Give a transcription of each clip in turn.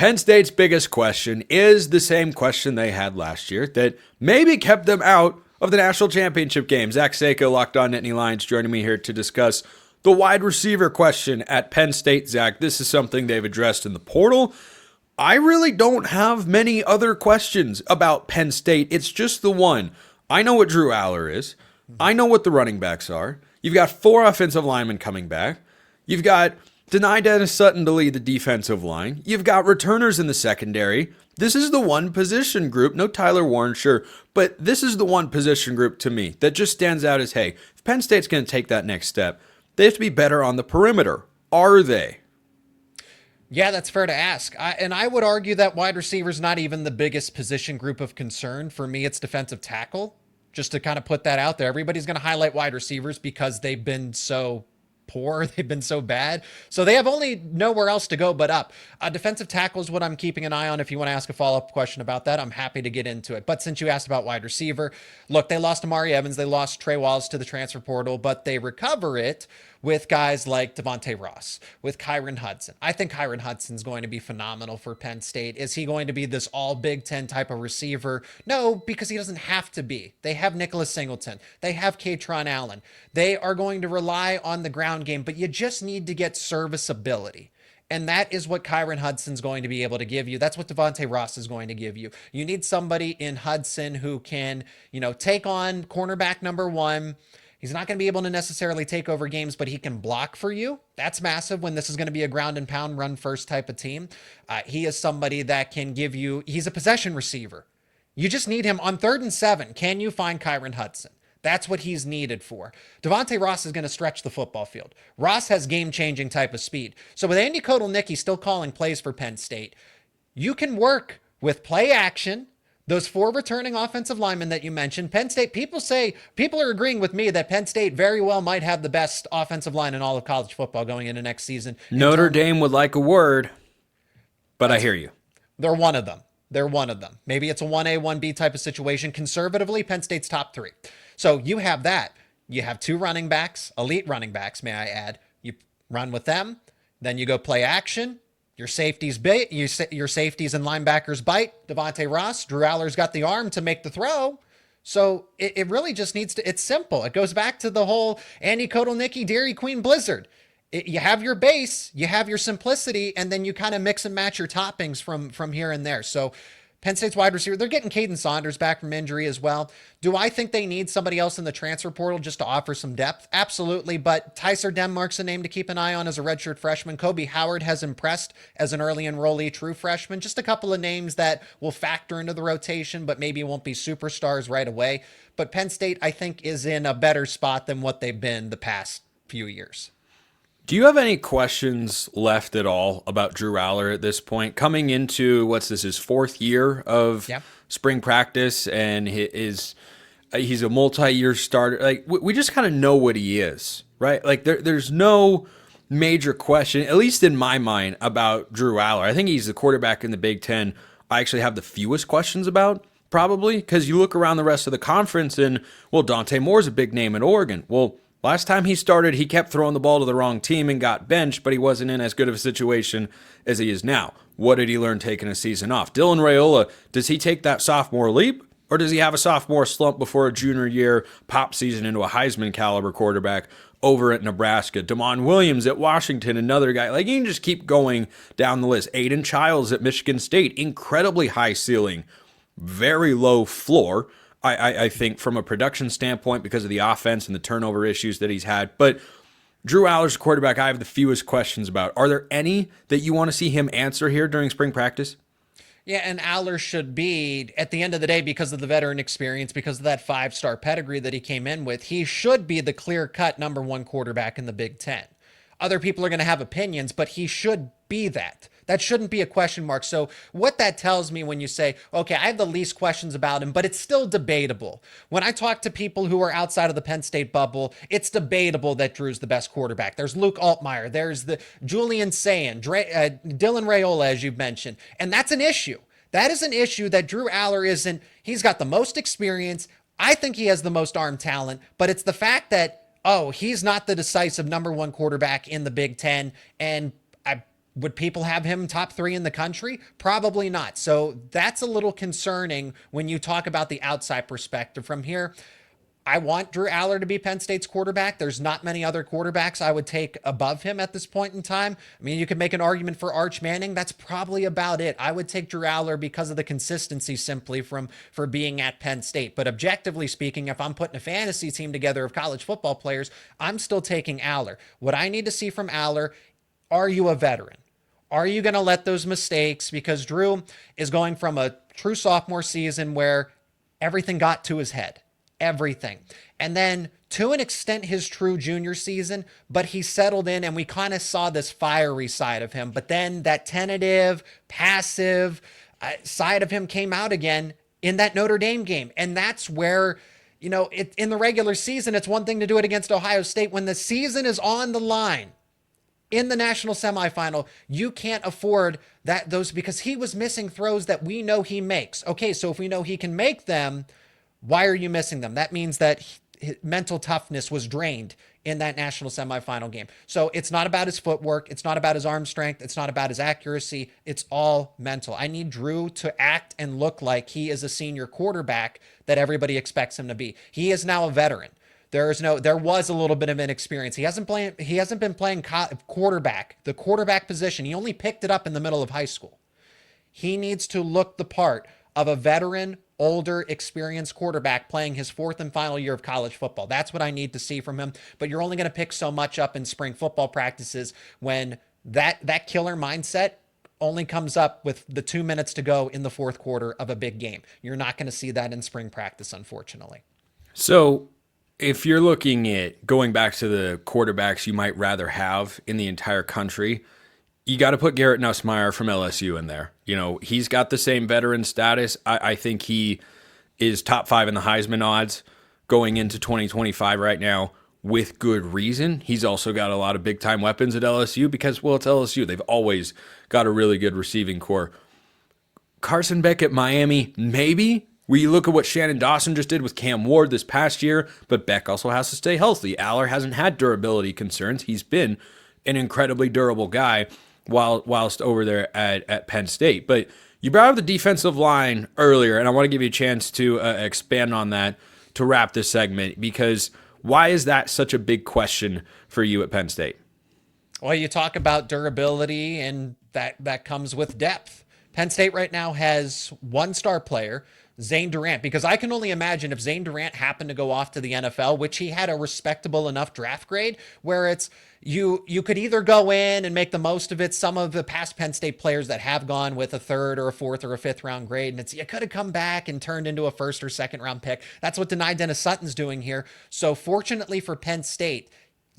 Penn State's biggest question is the same question they had last year that maybe kept them out of the national championship game. Zach Seyko, Locked On Nittany Lions, joining me here to discuss the wide receiver question at Penn State. Zach, this is something they've addressed in the portal. I really don't have many other questions about Penn State. It's just the one. I know what Drew Allar is. I know what the running backs are. You've got 4 offensive linemen coming back. You've got Deny Dennis Sutton to lead the defensive line. You've got returners in the secondary. This is the one position group, no Tyler Warren, sure, but this is the one position group to me that just stands out as, hey, if Penn State's going to take that next step, they have to be better on the perimeter. Are they? Yeah, that's fair to ask. And I would argue that wide receiver is not even the biggest position group of concern. For me, it's defensive tackle. Just to kind of put that out there, everybody's going to highlight wide receivers because they've been so poor. They've been so bad. So they have only nowhere else to go but up. Defensive tackle is what I'm keeping an eye on. If you want to ask a follow-up question about that, I'm happy to get into it. But since you asked about wide receiver, look, they lost Amari Evans. They lost Trey Wallace to the transfer portal, but they recover it with guys like Devontae Ross, with Kyron Hudson. I think Kyron Hudson's going to be phenomenal for Penn State. Is he going to be this all Big Ten type of receiver? No, because he doesn't have to be. They have Nicholas Singleton. They have Katron Allen. They are going to rely on the ground game, but you just need to get serviceability. And that is what Kyron Hudson's going to be able to give you. That's what Devontae Ross is going to give you. You need somebody in Hudson who can, take on cornerback number 1. He's not going to be able to necessarily take over games, but he can block for you. That's massive when this is going to be a ground and pound run first type of team. He is somebody that can give you, he's a possession receiver. You just need him on 3rd and 7. Can you find Kyron Hudson? That's what he's needed for. Devontae Ross is going to stretch the football field. Ross has game-changing type of speed. So with Andy Kotelnicki still calling plays for Penn State, you can work with play action. Those 4 returning offensive linemen that you mentioned, Penn State, people are agreeing with me that Penn State very well might have the best offensive line in all of college football going into next season. Notre Dame would like a word, but I hear you. They're one of them. Maybe it's a 1A, 1B type of situation. Conservatively, Penn State's top 3. So you have that. You have 2 running backs, elite running backs, may I add. You run with them. Then you go play action. Your safeties bite. Your safeties and linebackers bite. Devontae Ross, Drew Allar's got the arm to make the throw. So it really just needs to, it's simple. It goes back to the whole Andy Kotelnicki, Dairy Queen Blizzard. You have your base, you have your simplicity, and then you kind of mix and match your toppings from here and there. So Penn State's wide receiver, they're getting Caden Saunders back from injury as well. Do I think they need somebody else in the transfer portal just to offer some depth? Absolutely, but Tyser Denmark's a name to keep an eye on as a redshirt freshman. Kobe Howard has impressed as an early enrollee true freshman. Just a couple of names that will factor into the rotation, but maybe won't be superstars right away. But Penn State, I think, is in a better spot than what they've been the past few years. Do you have any questions left at all about Drew Allar at this point? Coming into, his 4th year of spring practice, and he's a multi-year starter. Like, we just kind of know what he is, right? Like, there's no major question, at least in my mind, about Drew Allar. I think he's the quarterback in the Big Ten I actually have the fewest questions about, probably, because you look around the rest of the conference and, Dante Moore's a big name in Oregon. Well, last time he started, he kept throwing the ball to the wrong team and got benched, but he wasn't in as good of a situation as he is now. What did he learn taking a season off? Dylan Raiola, does he take that sophomore leap, or does he have a sophomore slump before a junior year pop season into a Heisman caliber quarterback over at Nebraska? Damon Williams at Washington, another guy. Like, you can just keep going down the list. Aiden Childs at Michigan State, incredibly high ceiling, very low floor. I think from a production standpoint because of the offense and the turnover issues that he's had. But Drew Allar's quarterback, I have the fewest questions about. Are there any that you want to see him answer here during spring practice? Yeah, and Allar should be, at the end of the day, because of the veteran experience, because of that 5-star pedigree that he came in with, he should be the clear-cut number 1 quarterback in the Big Ten. Other people are going to have opinions, but he should be that. That shouldn't be a question mark. So what that tells me when you say, okay, I have the least questions about him, but it's still debatable. When I talk to people who are outside of the Penn State bubble, it's debatable that Drew's the best quarterback. There's Luke Altmaier. There's the Julian Sayin, Dylan Raiola, as you've mentioned. And that's an issue. That is an issue that Drew Allar isn't. He's got the most experience. I think he has the most arm talent, but it's the fact that, he's not the decisive number 1 quarterback in the Big Ten. And Would people have him top 3 in the country? Probably not. So that's a little concerning when you talk about the outside perspective from here. I want Drew Allar to be Penn State's quarterback. There's not many other quarterbacks I would take above him at this point in time. I mean, you could make an argument for Arch Manning. That's probably about it. I would take Drew Allar because of the consistency simply for being at Penn State. But objectively speaking, if I'm putting a fantasy team together of college football players, I'm still taking Allar. What I need to see from Allar, are you a veteran? Are you going to let those mistakes? Because Drew is going from a true sophomore season where everything got to his head. Everything. And then to an extent, his true junior season, but he settled in and we kind of saw this fiery side of him. But then that tentative, passive side of him came out again in that Notre Dame game. And that's where, you know, in the regular season, it's one thing to do it against Ohio State. When the season is on the line in the national semifinal, you can't afford those because he was missing throws that we know he makes. Okay, so if we know he can make them, why are you missing them? That means that his mental toughness was drained in that national semifinal game. So it's not about his footwork. It's not about his arm strength. It's not about his accuracy. It's all mental. I need Drew to act and look like he is a senior quarterback that everybody expects him to be. He is now a veteran. There was a little bit of inexperience. He hasn't been playing quarterback, the quarterback position. He only picked it up in the middle of high school. He needs to look the part of a veteran, older, experienced quarterback playing his 4th and final year of college football. That's what I need to see from him. But you're only going to pick so much up in spring football practices when that killer mindset only comes up with the 2 minutes to go in the 4th quarter of a big game. You're not going to see that in spring practice, unfortunately. So if you're looking at going back to the quarterbacks you might rather have in the entire country, you got to put Garrett Nussmeier from LSU in there. You know, he's got the same veteran status. I think he is top 5 in the Heisman odds going into 2025 right now with good reason. He's also got a lot of big-time weapons at LSU because, well, it's LSU. They've always got a really good receiving core. Carson Beck at Miami, maybe. We look at what Shannon Dawson just did with Cam Ward this past year, but Beck also has to stay healthy. Allar hasn't had durability concerns. He's been an incredibly durable guy whilst over there at Penn State. But you brought up the defensive line earlier, and I want to give you a chance to expand on that to wrap this segment, because why is that such a big question for you at Penn State? Well, you talk about durability, and that comes with depth. Penn State right now has one star player, Zane Durant, because I can only imagine if Zane Durant happened to go off to the NFL, which he had a respectable enough draft grade where it's you could either go in and make the most of it. Some of the past Penn State players that have gone with a 3rd or a 4th or a 5th round grade, and it's you could have come back and turned into a 1st or 2nd round pick. That's what Denai Dennis Sutton's doing here. So fortunately for Penn State,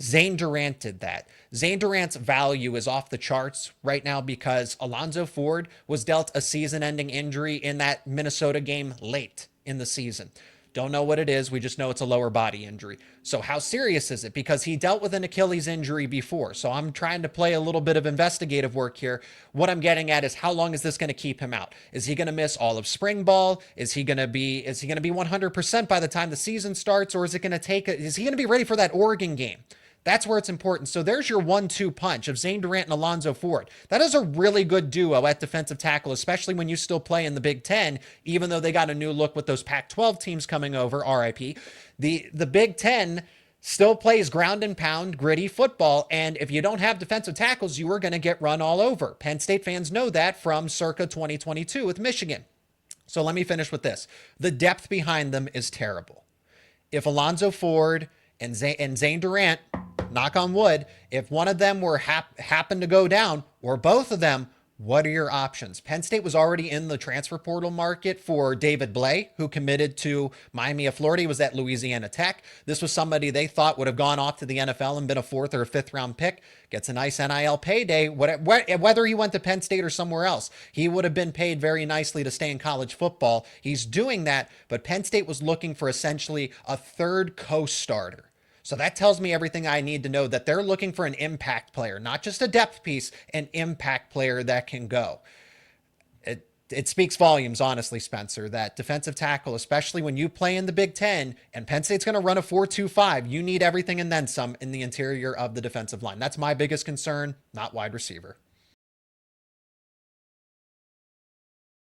Zane Durant did that. Zane Durant's value is off the charts right now because Alonzo Ford was dealt a season-ending injury in that Minnesota game late in the season. Don't know what it is. We just know it's a lower body injury. So how serious is it? Because he dealt with an Achilles injury before. So I'm trying to play a little bit of investigative work here. What I'm getting at is how long is this going to keep him out? Is he going to miss all of spring ball? Is he going to be 100% by the time the season starts? Or is he going to be ready for that Oregon game? That's where it's important. So there's your 1-2 punch of Zane Durant and Alonzo Ford. That is a really good duo at defensive tackle, especially when you still play in the Big Ten, even though they got a new look with those Pac-12 teams coming over, RIP. The Big Ten still plays ground and pound, gritty football, and if you don't have defensive tackles, you are going to get run all over. Penn State fans know that from circa 2022 with Michigan. So let me finish with this. The depth behind them is terrible. If Alonzo Ford and Zane Durant, knock on wood, if one of them were happen to go down, or both of them, what are your options? Penn State was already in the transfer portal market for David Blay, who committed to Miami of Florida. He was at Louisiana Tech. This was somebody they thought would have gone off to the NFL and been a 4th or a 5th round pick. Gets a nice NIL payday. Whether he went to Penn State or somewhere else, he would have been paid very nicely to stay in college football. He's doing that, but Penn State was looking for essentially a 3rd co-starter. So that tells me everything I need to know, that they're looking for an impact player, not just a depth piece, an impact player that can go. It speaks volumes, honestly, Spencer, that defensive tackle, especially when you play in the Big Ten and Penn State's going to run a 4-2-5, you need everything and then some in the interior of the defensive line. That's my biggest concern, not wide receiver.